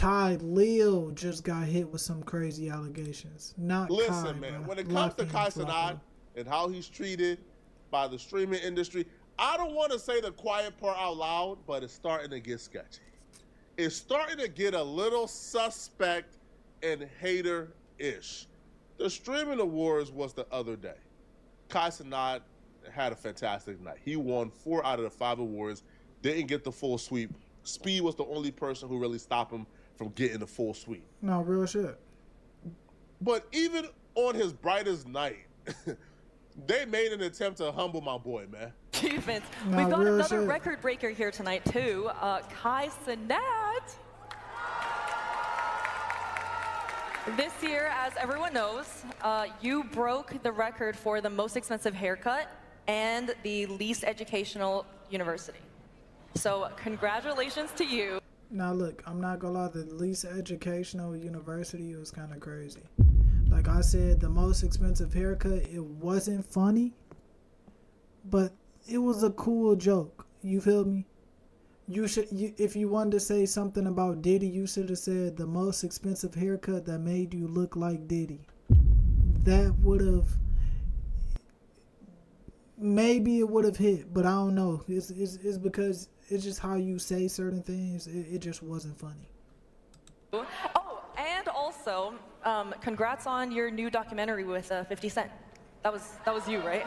Tyli just got hit with some crazy allegations. Not Listen, Kai, man, bro. when it comes to Lock in, Kai Flacco. Cenat and how he's treated by the streaming industry, I don't want to say the quiet part out loud, but it's starting to get sketchy. It's starting to get a little suspect and hater-ish. The streaming awards was the other day. Kai Cenat had a fantastic night. He won 4 out of the 5 awards, didn't get the full sweep. Speed was the only person who really stopped him from getting the full sweep. No, real shit. But even on his brightest night, they made an attempt to humble my boy, man. Achievements. Nah, We've got real another shit. record breaker here tonight, too. Kai Cenat. This year, as everyone knows, you broke the record for the most expensive haircut and the least educational university. So congratulations to you. Now look, I'm not gonna lie, the least educational university was kind of crazy. Like I said, the most expensive haircut, it wasn't funny, but it was a cool joke. You feel me? If you wanted to say something about Diddy, you should have said the most expensive haircut that made you look like Diddy. That would have, maybe it would have hit, but I don't know. It's because it's just how you say certain things. It just wasn't funny. Oh, and also, congrats on your new documentary with 50 Cent. That was you, right?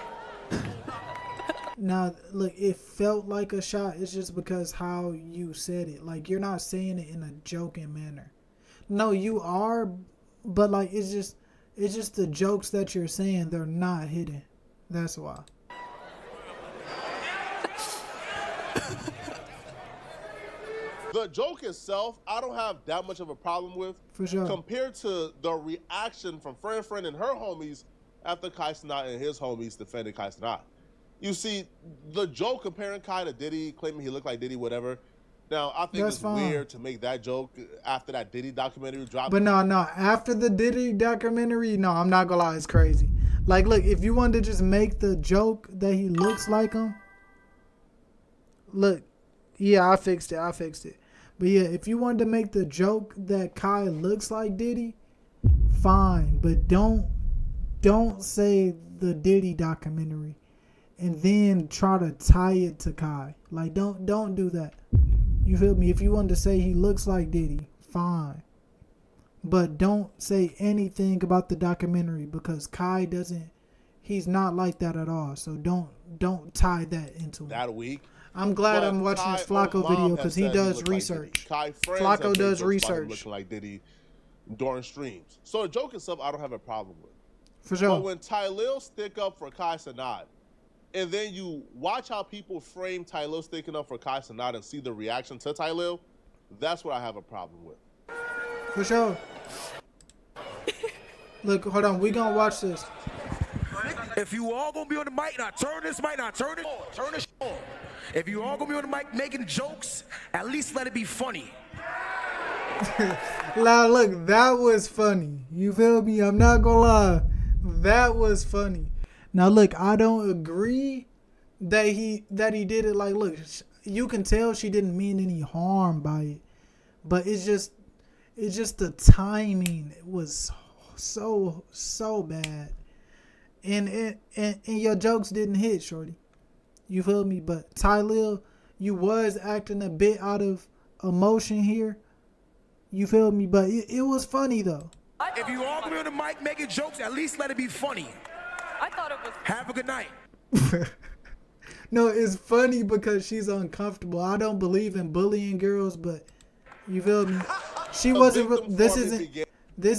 Now, look, it felt like a shot. It's just because how you said it. Like, you're not saying it in a joking manner. No, you are, but like it's just the jokes that you're saying, they're not hitting. That's why. The joke itself, I don't have that much of a problem with. For sure. Compared to the reaction from Friend and her homies after Kai Cenat and his homies defended Kai Cenat. You see, the joke comparing Kai to Diddy, claiming he looked like Diddy, whatever. Now, I think That's it's fine. weird to make that joke after that Diddy documentary dropped. But no, after the Diddy documentary, no, I'm not gonna lie, it's crazy. Like, look, if you wanted to just make the joke that he looks like him, look, yeah, I fixed it. But yeah, if you wanted to make the joke that Kai looks like Diddy, fine. But don't say the Diddy documentary and then try to tie it to Kai. Like, don't do that. You feel me? If you wanted to say he looks like Diddy, fine. But don't say anything about the documentary because Kai he's not like that at all. So don't tie that into it. That week. I'm glad But I'm watching Kai this Flacco mom video has because he said does looked like research. Diddy. Kai friends Flacco have made does jokes about him research. looking like Diddy during streams. So the joke itself, I don't have a problem with. For sure. But when Tyli stick up for Kai Cenat, and then you watch how people frame Tyli sticking up for Kai Cenat and see the reaction to Tyli, that's what I have a problem with. For sure. Look, hold on. We gonna watch this. If you all gonna be on the mic, now turn this mic, now turn this on. If you all gonna be on the mic making jokes, at least let it be funny. Now, look, that was funny. You feel me? I'm not gonna lie. That was funny. Now, look, I don't agree that he did it. Like, look, you can tell she didn't mean any harm by it, but it's just the timing was so bad, and your jokes didn't hit, shorty. You feel me? But Tyli, you was acting a bit out of emotion here. You feel me? But it was funny though. If you all gonna be on the mic making jokes, at least let it be funny. I thought it was. Have a good night. No, it's funny because she's uncomfortable. I don't believe in bullying girls, but you feel me? She wasn't. This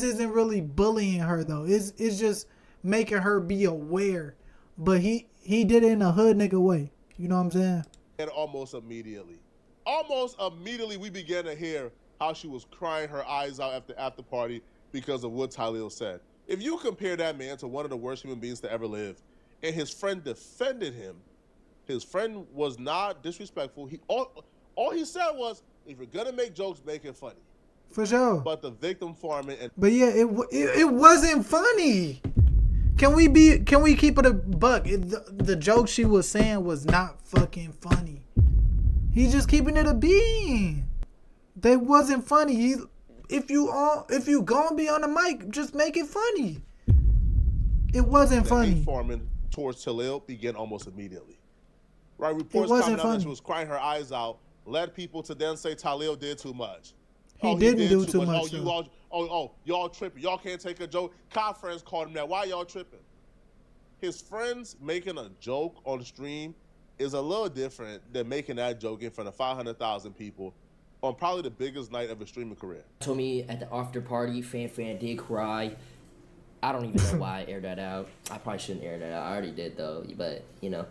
isn't really bullying her though. It's just making her be aware. But he did it in a hood nigga way. You know what I'm saying? And almost immediately we began to hear how she was crying her eyes out at the after party because of what Tyli said. If you compare that man to one of the worst human beings to ever live, and his friend defended him, his friend was not disrespectful. All he said was, if you're gonna make jokes, make it funny. For sure. But the victim farming and But yeah, it wasn't funny. Can we keep it a buck? The joke she was saying was not fucking funny. He's just keeping it a bean. They wasn't funny. if you gonna be on the mic, just make it funny. It wasn't funny. Hate Foreman towards Tyli began almost immediately. Right, reports wasn't coming out that funny. she was crying her eyes out, led people to then say Tyli did too much. He didn't do too much. Y'all tripping. Y'all can't take a joke. Kai friends called him that. Why y'all tripping? His friends making a joke on the stream is a little different than making that joke in front of 500,000 people on probably the biggest night of his streaming career. Told me at the after party, Fan did cry. I don't even know why I aired that out. I probably shouldn't air that out. I already did though. But you know,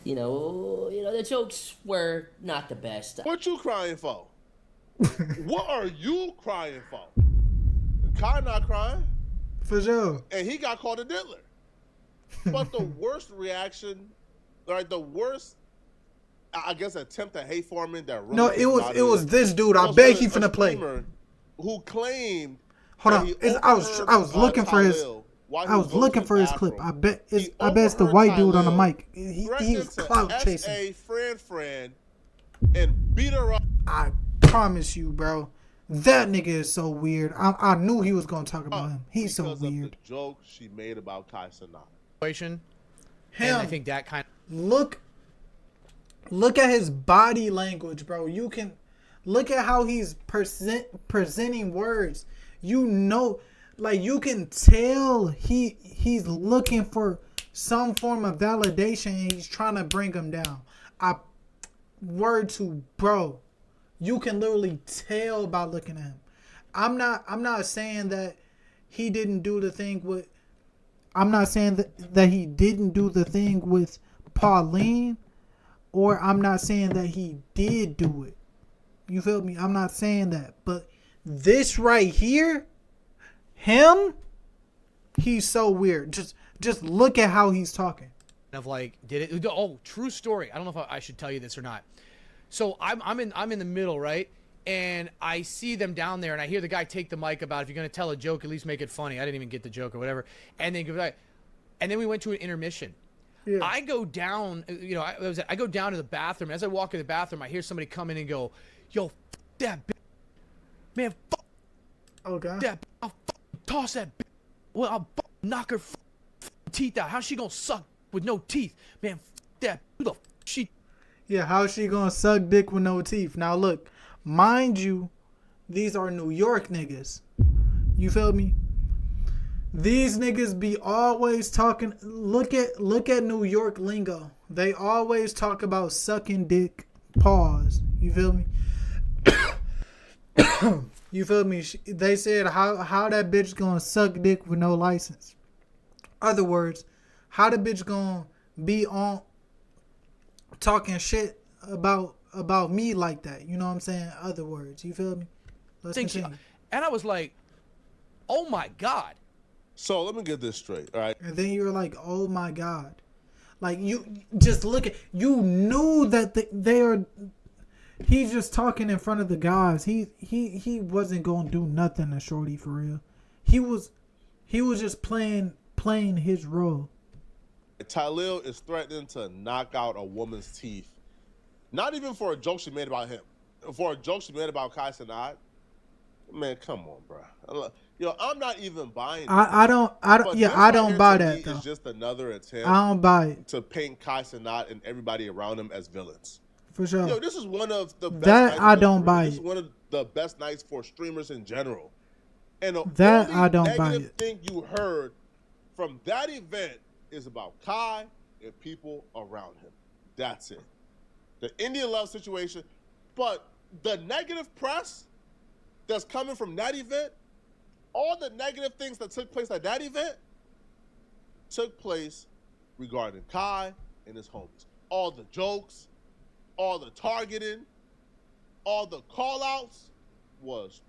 the jokes were not the best. What you crying for? What are you crying for? Kai not crying. For sure. And he got called a diddler. But the worst reaction, right? The worst, I guess, attempt at hate Foreman that really. No, it was this dude. I bet he finna play. Who claimed? Hold on, I was looking for his. I was looking for his clip. I bet it's the white dude on the mic. He's clout chasing. Friend, and beat her up. I promise you, bro. That nigga is so weird. I knew he was gonna talk about him. He's so weird. Because of the joke she made about Kai Cenat. Him. And I think that kind of look at his body language, bro. You can look at how he's presenting words. You know, like you can tell he's looking for some form of validation and he's trying to bring him down. Word to bro. You can literally tell by looking at him. I'm not saying that he didn't do the thing with. I'm not saying that he didn't do the thing with Pauline, or I'm not saying that he did do it. You feel me? I'm not saying that. But this right here, him, he's so weird. Just look at how he's talking. of like, did it? Oh, true story. I don't know if I should tell you this or not. So I'm in the middle, right? And I see them down there, and I hear the guy take the mic about, if you're gonna tell a joke, at least make it funny. I didn't even get the joke or whatever. And then we went to an intermission. Yeah. I go down, I go down to the bathroom. As I walk in the bathroom, I hear somebody come in and go, "Yo, that bitch, man, oh god, that I'll toss that bitch. Well, I'll knock her teeth out. How's she gonna suck with no teeth, man? That who the she." Yeah, how's she gonna suck dick with no teeth? Now look, mind you, these are New York niggas. You feel me? These niggas be always talking. Look at New York lingo. They always talk about sucking dick. Pause. You feel me? You feel me? They said how that bitch gonna suck dick with no license. Other words, how the bitch gonna be on talking shit about me like that? You know what I'm saying? Other words, you feel me? Let's continue. And I was like, oh my god. So let me get this straight, all right? And then you're like, oh my god. Like, you just look at, you knew that they are, he's just talking in front of the guys. He wasn't going to do nothing to Shorty for real. He was just playing his role. Tyli is threatening to knock out a woman's teeth. Not even for a joke she made about him. For a joke she made about Kai Cenat. Man, come on, bro. Yo, I'm not even buying it. I don't buy that though. It's just another attempt. I don't buy it. To paint Kai Cenat and everybody around him as villains. For sure. Yo, this is one of the best that nights I don't buy This it. is one of the best nights for streamers in general. And that I don't buy negative it. thing you heard from that event is about Kai and people around him. That's it. The Indian love situation, but the negative press that's coming from that event, all the negative things that took place at that event took place regarding Kai and his homies. All the jokes, all the targeting, all the call-outs was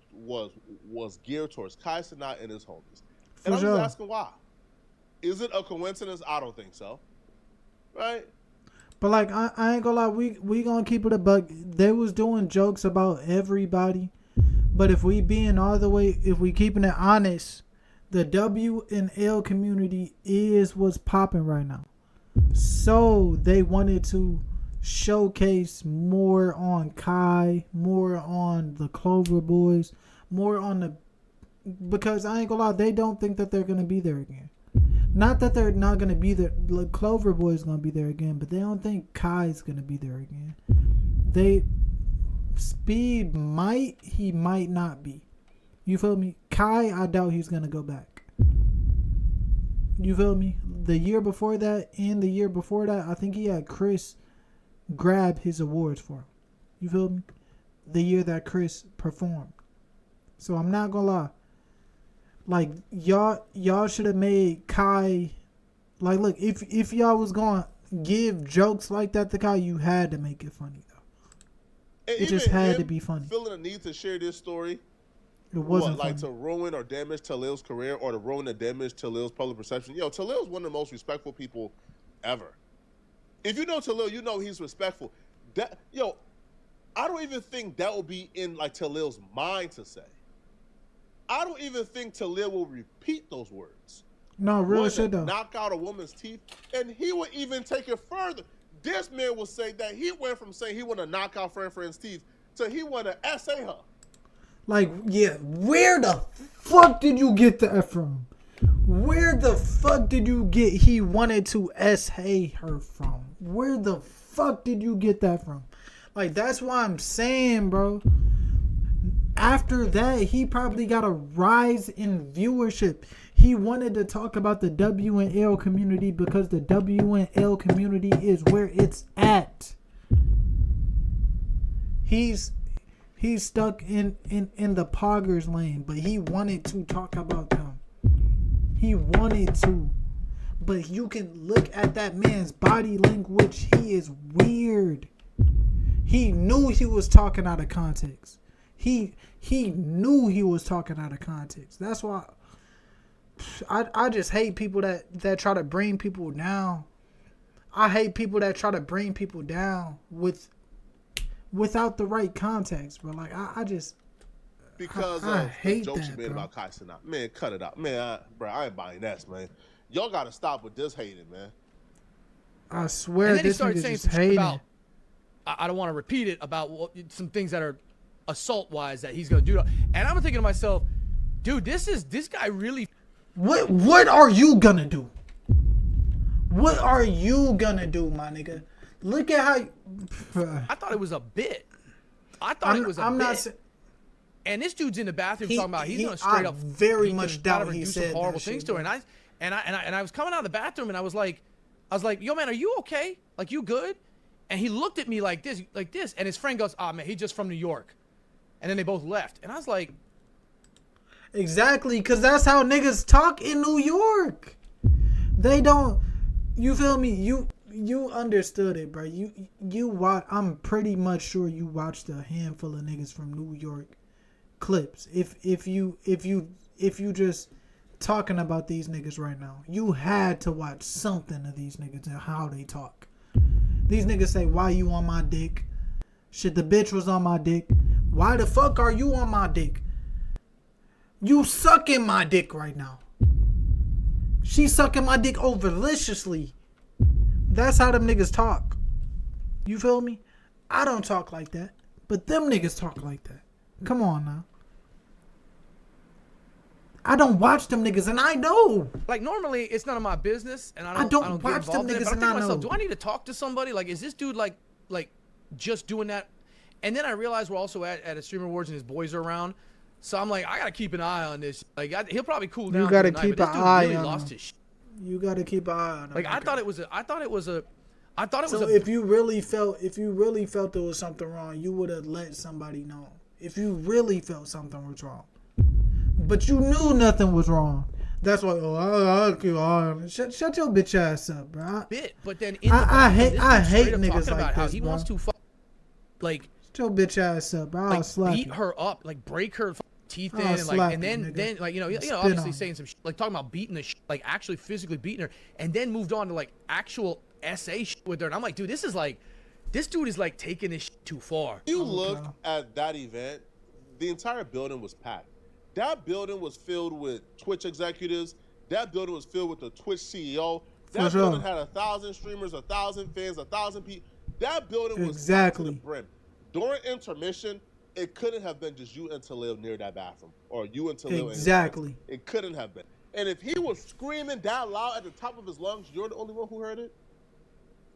geared towards Kai Cenat and his homies. And I'm just asking why. Is it a coincidence? I don't think so. Right? But like, I ain't gonna lie, we gonna keep it a buck. They was doing jokes about everybody. But if we being all the way, if we keeping it honest, the W and L community is what's popping right now. So they wanted to showcase more on Kai, more on the Clover Boys, more on the, because I ain't gonna lie, they don't think that they're gonna be there again. Not that they're not gonna be there. Like Clover Boy's gonna be there again, but they don't think Kai's gonna be there again. Speed might, he might not be. You feel me? Kai, I doubt he's gonna go back. You feel me? The year before that and the year before that, I think he had Chris grab his awards for him. You feel me? The year that Chris performed. So I'm not gonna lie. Like y'all should have made Kai. Like, look, if y'all was gonna give jokes like that to Kai, you had to make it funny though. And it just had to be funny. Feeling the need to share this story. It wasn't like funny. to ruin or damage Talil's career or to ruin or damage Talil's public perception. Yo, Talil's one of the most respectful people ever. If you know Talil, you know he's respectful. I don't even think that will be in like Talil's mind to say. I don't even think Tyli will repeat those words. No, real shit though. Knock out a woman's teeth, and he would even take it further. This man will say that he went from saying he want to knock out friend's teeth to he want to essay her. Like, yeah, where the fuck did you get that from? Where the fuck did you get he wanted to essay her from? Where the fuck did you get that from? Like, that's why I'm saying, bro. After that, he probably got a rise in viewership. He wanted to talk about the W and L community because the W and L community is where it's at. He's stuck in the poggers lane, but he wanted to talk about them. He wanted to. But you can look at that man's body language. He is weird. He knew he was talking out of context. He knew he was talking out of context. That's why I just hate people that try to bring people down. I hate people that try to bring people down without the right context, bro. Like I just because I of hate the jokes that, you made bro. about Kai Cenat. Man, cut it out. Man, I ain't buying that, man. Y'all gotta stop with this hating, man. I swear And then he this started nigga saying just some shit hating. about, I don't want to repeat it, about some things that are assault-wise that he's going to do. And I'm thinking to myself, dude, this guy really... What are you gonna do? What are you gonna do, my nigga? Look at how... I thought it was a bit. I'm not... And this dude's in the bathroom talking about he's going to I straight up... very he much can doubt kind of he do said some horrible that things shit, to her. And I was coming out of the bathroom and I was like, yo, man, are you okay? Like, you good? And he looked at me like this. And his friend goes, man, he's just from New York. And then they both left. And I was like... Exactly, because that's how niggas talk in New York. They don't... You feel me? You understood it, bro. You watch... I'm pretty much sure you watched a handful of niggas from New York clips. If you just talking about these niggas right now, you had to watch something of these niggas and how they talk. These niggas say, why you on my dick? Shit, the bitch was on my dick. Why the fuck are you on my dick? You sucking my dick right now. She sucking my dick overliciously. That's how them niggas talk. You feel me? I don't talk like that. But them niggas talk like that. Come on now. I don't watch them niggas and I know. Like, normally it's none of my business and I don't don't watch get them involved in it, niggas but I and think to I myself, know. do I need to talk to somebody? Like, is this dude like just doing that? And then I realized we're also at a Streamer Awards and his boys are around. So I'm like, I gotta keep an eye on this. Like, he'll probably cool down. You gotta tonight, keep but this an dude eye really on lost him. his shit. You gotta keep an eye on them. Like, I thought it was a. So if you really felt there was something wrong, you would have let somebody know. If you really felt something was wrong, but you knew nothing was wrong. That's why. I'll keep on. Shut your bitch ass up, bro. But then I hate niggas niggas about like how this, he bro. wants to like Shut your bitch ass up, bro. I'll like slap beat you. her up, like break her teeth in, I'll and like, slap and you, then nigga. like Spit obviously on saying some like talking about beating the like actually physically beating her, and then moved on to like actual SA with her, and I'm like, dude, this dude is like taking this too far. You look at that event, the entire building was packed. That building was filled with Twitch executives. That building was filled with the Twitch CEO. That building had 1,000 streamers, 1,000 fans, 1,000 people. That building was packed to the brim. During intermission, it couldn't have been just you and Talil near that bathroom, or you and Talil. Exactly. It couldn't have been. And if he was screaming that loud at the top of his lungs, you're the only one who heard it.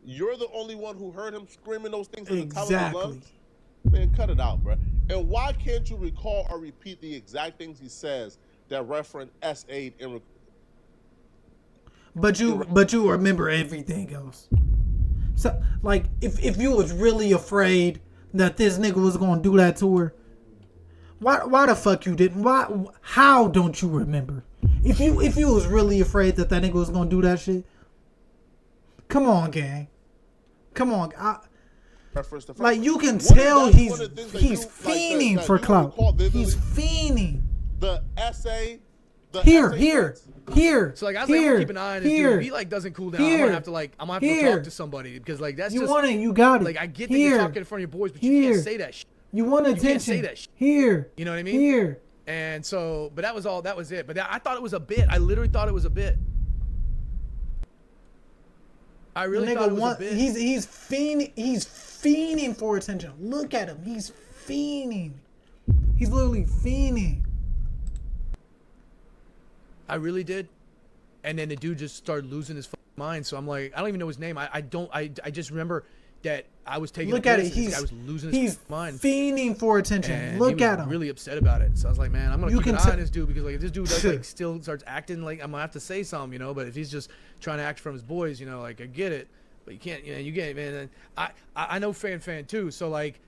You're the only one who heard him screaming those things at the top of his lungs. Man, cut it out, bro. And why can't you recall or repeat the exact things he says that reference S8 in? But you remember everything else. So, like, if you was really afraid that this nigga was gonna do that to her, why the fuck you didn't? How don't you remember? If you was really afraid that that nigga was gonna do that shit, come on, gang, come on. Like, you can tell he's fiending for clout. He's fiending. The essay. Here. So like I was like, I'm gonna keep an eye on this dude. If he like doesn't cool down, I'm gonna have to go talk to somebody, because like that's you got it. Like, I get that you're talking in front of your boys, but you can't say that shit. You want attention. You can't say that shit. Here. You know what I mean? Here. And so, but that was it. But I thought it was a bit. I literally thought it was a bit. I really thought it was a bit. He's fiending for attention. Look at him. He's fiending. He's literally fiending. I really did. And then the dude just started losing his mind. So I'm like, I don't even know his name. I just remember that I was taking. Look at it. This guy was losing his mind. He's fiending for attention. And Look he was at him. Really upset about it. So I was like, man, I'm gonna keep an eye on this dude, because like if this dude does, like still starts acting like, I'm gonna have to say something, you know. But if he's just trying to act from his boys, you know, like I get it, but you can't, you know, you get it, man. And I know fan too, so like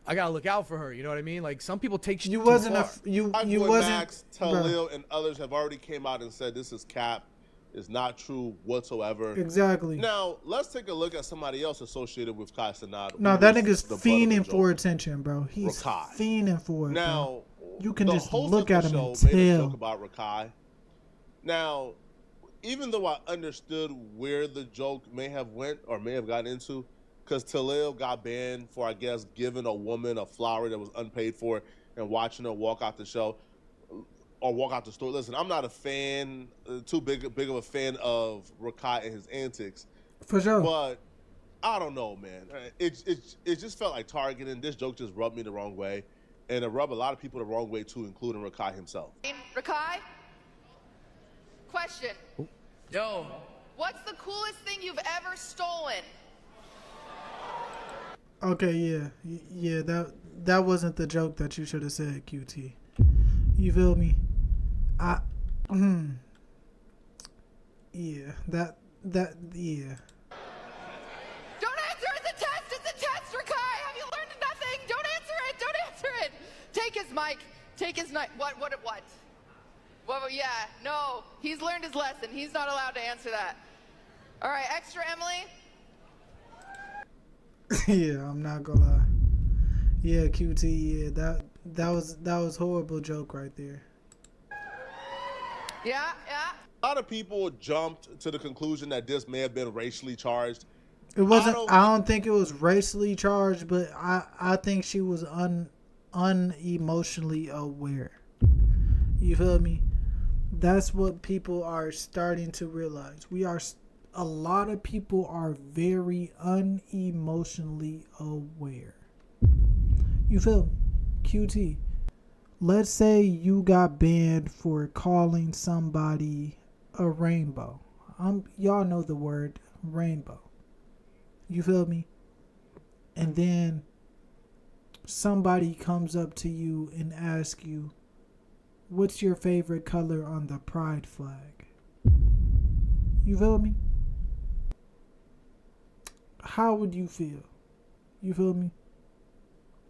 I gotta look out for her. You know what I mean? Like some people take shit you too wasn't far. you wasn't. Max, Talil, and others have already came out and said this is cap. Is not true whatsoever. Exactly. Now, let's take a look at somebody else associated with Kai Cenat. No, that nigga's fiending for attention, bro. He's fiending for it. Now, bro. You can just look at him and made a tell. joke about Rakai. Now, even though I understood where the joke may have went or may have gotten into, because Talil got banned for, I guess, giving a woman a flower that was unpaid for and watching her walk out the show. Or walk out the store. Listen, I'm not a fan, too big of a fan of Rakai and his antics. For sure. But I don't know, man. It just felt like targeting. This joke just rubbed me the wrong way, and it rubbed a lot of people the wrong way too, including Rakai himself. Rakai, question. Yo. What's the coolest thing you've ever stolen? Okay, yeah. That wasn't the joke that you should have said, QT. You feel me? Yeah, yeah. Don't answer it. It's a test, Rakai. Have you learned nothing? Don't answer it. Take his mic. What? Well, yeah, no. He's learned his lesson. He's not allowed to answer that. All right, extra Emily. Yeah, I'm not gonna lie. Yeah, QT, yeah, that was horrible joke right there. Yeah. A lot of people jumped to the conclusion that this may have been racially charged. It wasn't. I don't think it was racially charged, but I think she was unemotionally aware. You feel me? That's what people are starting to realize. A lot of people are very unemotionally aware. You feel me? QT. Let's say you got banned for calling somebody a rainbow. Y'all know the word rainbow. You feel me? And then somebody comes up to you and asks you, what's your favorite color on the pride flag? You feel me? How would you feel? You feel me?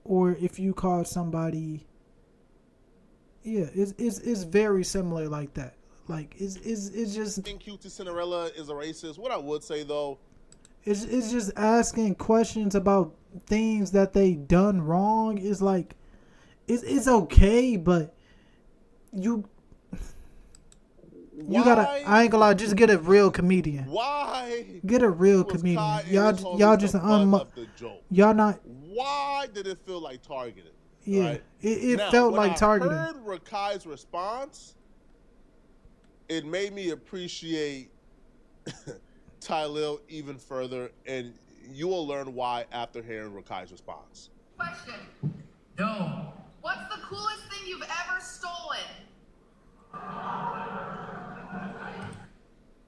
Or if you called somebody, yeah, it's very similar like that. Like it's just. I think QT Cinderella is a racist. What I would say though, it's just asking questions about things that they done wrong. Is like, it's okay, but you gotta. I ain't gonna lie. Just get a real comedian. Why? Get a real comedian. Y'all just y'all not. Why did it feel like targeted? Yeah, right? it felt like targeted. When I heard Rakai's response, it made me appreciate Tyli even further, and you will learn why after hearing Rakai's response. Question. Yo. What's the coolest thing you've ever stolen?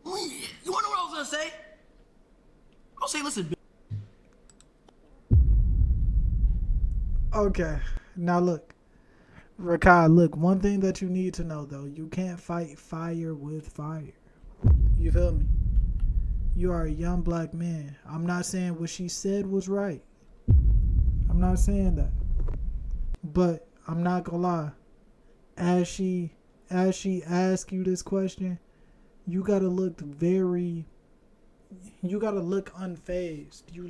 You wanna know what I was gonna say? I'll say, listen, bitch. Okay, now look, Rakai, look, one thing that you need to know though, you can't fight fire with fire. You feel me? You are a young black man. I'm not saying what she said was right. I'm not saying that. But I'm not gonna lie. As she asks you this question, you gotta look unfazed. You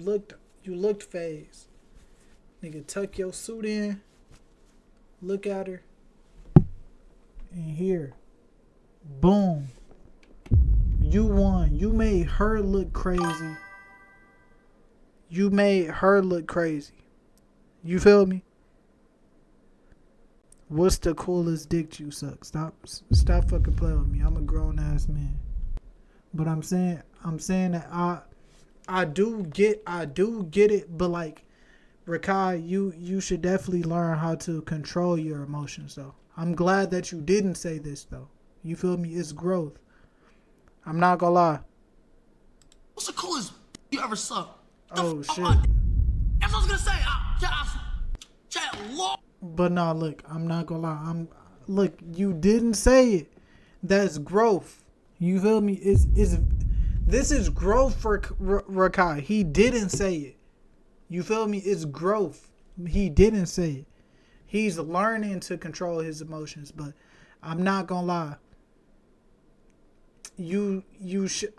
looked phased. Nigga, tuck your suit in. Look at her. And here. Boom. You won. You made her look crazy. You made her look crazy. You feel me? What's the coolest dick you suck? Stop fucking playing with me. I'm a grown ass man. But I'm saying that I do get it, but like Rakai, you should definitely learn how to control your emotions though. I'm glad that you didn't say this though. You feel me? It's growth. I'm not gonna lie. What's the coolest you ever sucked? Oh shit. That's what I was gonna say. Chat long. But nah, look, I'm not gonna lie. Look, you didn't say it. That's growth. You feel me? This is growth for Rakai. He didn't say it. You feel me? It's growth. He didn't say it. He's learning to control his emotions. But I'm not gonna lie.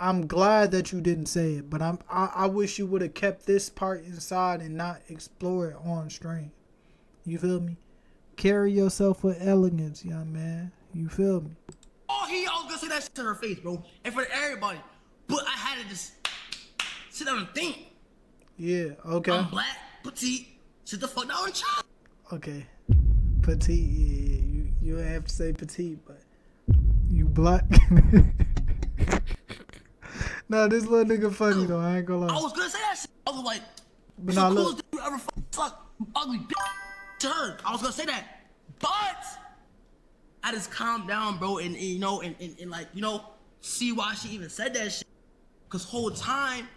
I'm glad that you didn't say it. But I wish you would have kept this part inside and not explore it on stream. You feel me? Carry yourself with elegance, young man. You feel me? Oh, I was gonna say that shit to her face, bro. And for everybody. But I had to just sit down and think. Yeah, okay. I'm black, petite, sit the fuck down and chill. Okay. Petite, yeah. You don't have to say petite, but you black. Nah, this little nigga funny though, I ain't gonna lie. I was gonna say that shit. I was like, But the nah, coolest look. thing you ever fuck, you ugly bitch. To her, I was gonna say that. But I just calmed down, bro, and like, see why she even said that shit. Cause whole time,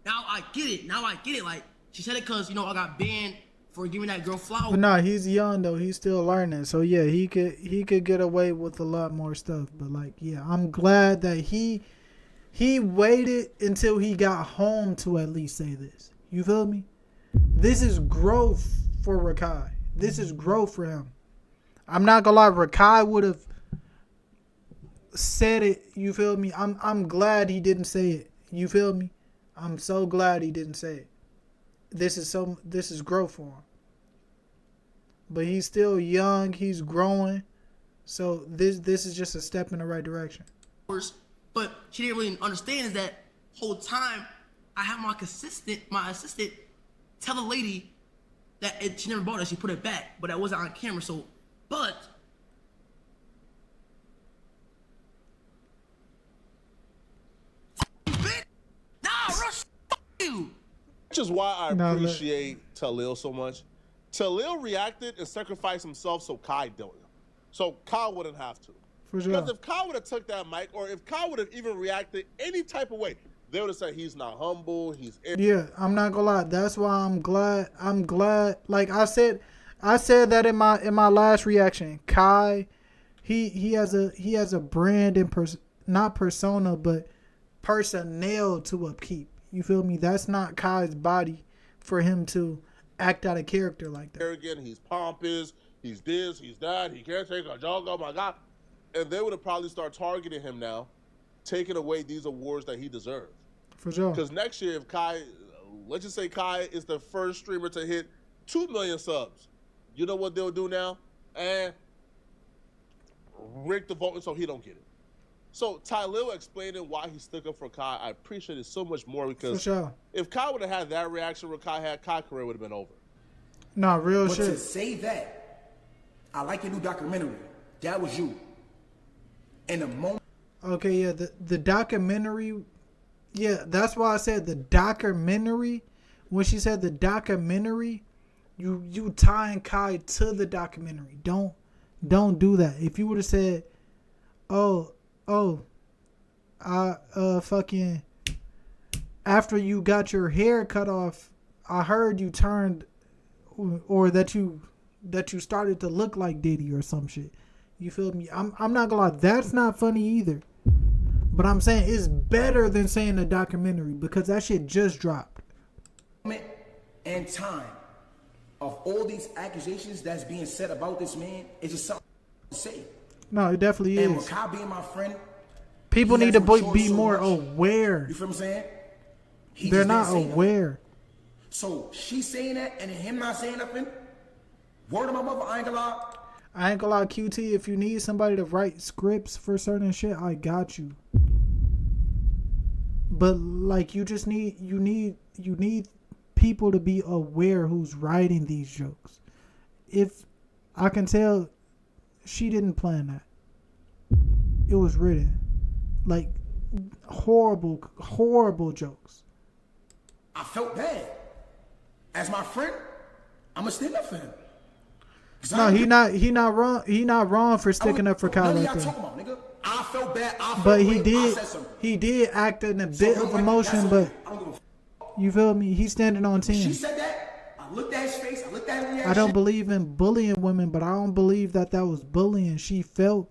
now I get it. Like, she said it cause, I got banned for giving that girl flowers. But nah, he's young though. He's still learning. So yeah, he could get away with a lot more stuff. But like, yeah, I'm glad that he waited until he got home to at least say this. You feel me? This is growth for Rakai. This is growth for him. I'm not gonna lie, Rakai would have said it. You feel me? I'm glad he didn't say it. You feel me? I'm so glad he didn't say it. This is growth for him. But he's still young. He's growing. So this is just a step in the right direction. But she didn't really understand is that whole time I had my assistant tell the lady that she never bought it. She put it back, but that wasn't on camera. So, but you. Which is why I appreciate Tyli so much. Tyli reacted and sacrificed himself so Kai don't. So Kai wouldn't have to. For sure. Because if Kai would have took that mic, or if Kai would have even reacted any type of way, they would have said he's not humble. Yeah, I'm not gonna lie. That's why I'm glad. Like I said that in my last reaction. Kai, he has a brand and not persona, but personnel to upkeep. You feel me? That's not Kai's body for him to act out a character like that. Arrogant. He's pompous. He's this. He's that. He can't take a joke. Oh my God. And they would have probably started targeting him now, taking away these awards that he deserves. For sure. Because next year, if Kai, let's just say Kai is the first streamer to hit 2 million subs, you know what they'll do now? And rig the voting so he don't get it. So Tyli explaining why he stuck up for Kai, I appreciate it so much more because for sure. If Kai would have had that reaction where Kai had, Kai's career would have been over. Nah, real but shit. To say that, I like your new documentary. That was you. In the moment. Okay, yeah, the documentary. Yeah, that's why I said the documentary. When she said the documentary, You tying Kai to the documentary. Don't do that. If you would have said, oh, I fucking after you got your hair cut off, I heard you turned, or that you started to look like Diddy or some shit. You feel me? I'm not gonna lie, that's not funny either. But I'm saying it's better than saying a documentary because that shit just dropped. And time of all these accusations that's being said about this man is just something to say. No, it definitely And is. with Kai being my friend, People he need has to matured be so more much. aware. You feel what I'm saying? He They're just not didn't say nothing. aware. So she's saying that, and then him not saying nothing. Word of my mother, I ain't gonna lie. I ain't gonna lie, QT, if you need somebody to write scripts for certain shit, I got you. But like you need people to be aware who's writing these jokes. If I can tell she didn't plan that. It was written. Like horrible jokes. I felt bad. As my friend, I'ma stand up for him. No, he not wrong. He not wrong for sticking up for Kyle None of like y'all that. talking about, nigga. I felt bad. I felt But weak, I said something. he did act in a So bit look of like emotion, that's but okay. I don't give a f- you feel me? He's standing on She 10. said that. I looked at his face. I looked at him. I don't believe in bullying women, but I don't believe that was bullying. She felt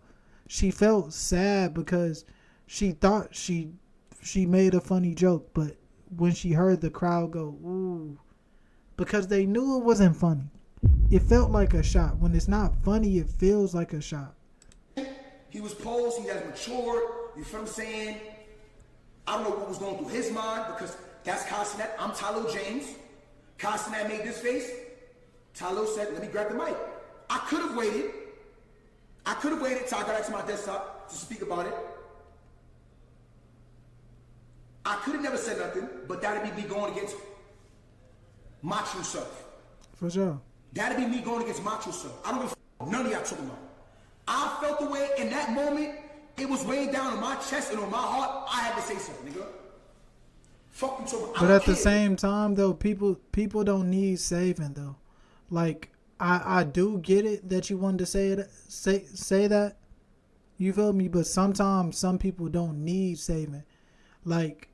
sad because she thought she made a funny joke, but when she heard the crowd go, ooh, because they knew it wasn't funny. It felt like a shot. When it's not funny, it feels like a shot. He was posed. He has matured. You feel what I'm saying? I don't know what was going through his mind because that's Kai Cenat. I'm Tylo James. Kai Cenat made this face. Tylo said, let me grab the mic. I could have waited. Till I got back to my desktop to speak about it. I could have never said nothing, but that'd be me going against my true self. For sure. That'd be me going against my true self. I don't give a f- none of y'all talking about. I felt the way in that moment, it was weighing down on my chest and on my heart. I had to say something, nigga. Fuck you talking about. But at the same time, though, people don't need saving, though. Like, I do get it that you wanted to say that. You feel me? But sometimes some people don't need saving. Like,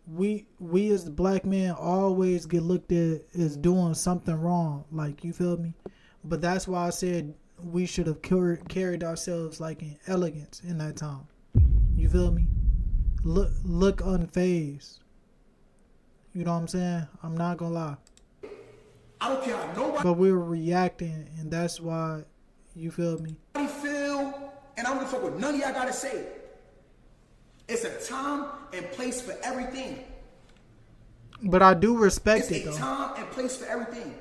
we as the black men always get looked at as doing something wrong. Like, you feel me? But that's why I said we should have carried ourselves like in elegance in that time. You feel me? Look unfazed. You know what I'm saying? I'm not gonna lie. I don't care how nobody But we were reacting, and that's why, you feel me? feel, and I don't give a fuck what none of y'all gotta say. It's a time and place for everything. But I do respect It's it, a though. time and place for everything.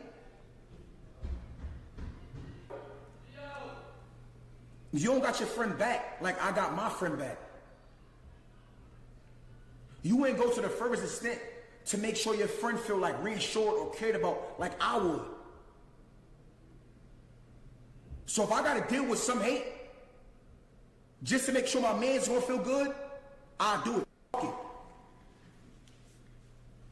You don't got your friend back like I got my friend back. You ain't go to the furthest extent to make sure your friend feel like reassured or cared about like I would. So if I gotta deal with some hate just to make sure my man's gonna feel good, I'll do it. Fuck it.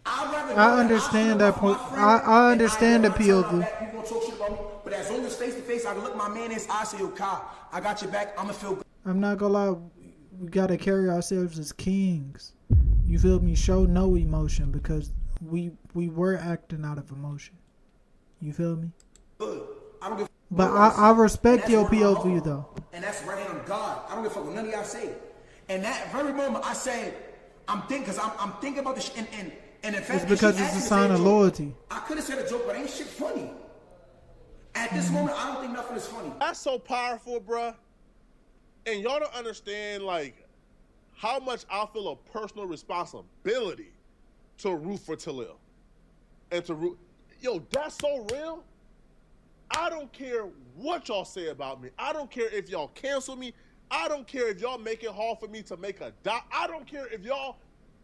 I'd rather I understand that point. I understand the POV. People gonna talk shit about me, but as long as face to face, I can look my man in his eyes and say, yo, Kai, I got your back. I'ma feel good. I'm not gonna lie. We gotta carry ourselves as kings. You feel me? Show no emotion because we were acting out of emotion. You feel me? Good. I don't give a But fuck. I respect And your that's word of my POV mouth. though. And that's right hand on God. I don't give a fuck what none of y'all say. And that very moment I said, I'm thinking about this shit. And in fact, It's because she it's asked a me to sign say of joke. loyalty. I could have said a joke, but ain't shit funny. At this moment, I don't think nothing is funny. That's so powerful, bruh. And y'all don't understand, like, how much I feel a personal responsibility to root for Tyli. And to root. Yo, that's so real. I don't care what y'all say about me. I don't care if y'all cancel me. I don't care if y'all make it hard for me to make a dot. I don't care if y'all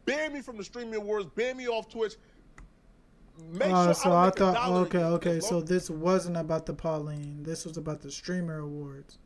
ban me from the streaming awards, ban me off Twitch. Make sure So I I don't make a thought, dollar okay. again. So this wasn't about the Pauline. This was about the streamer awards.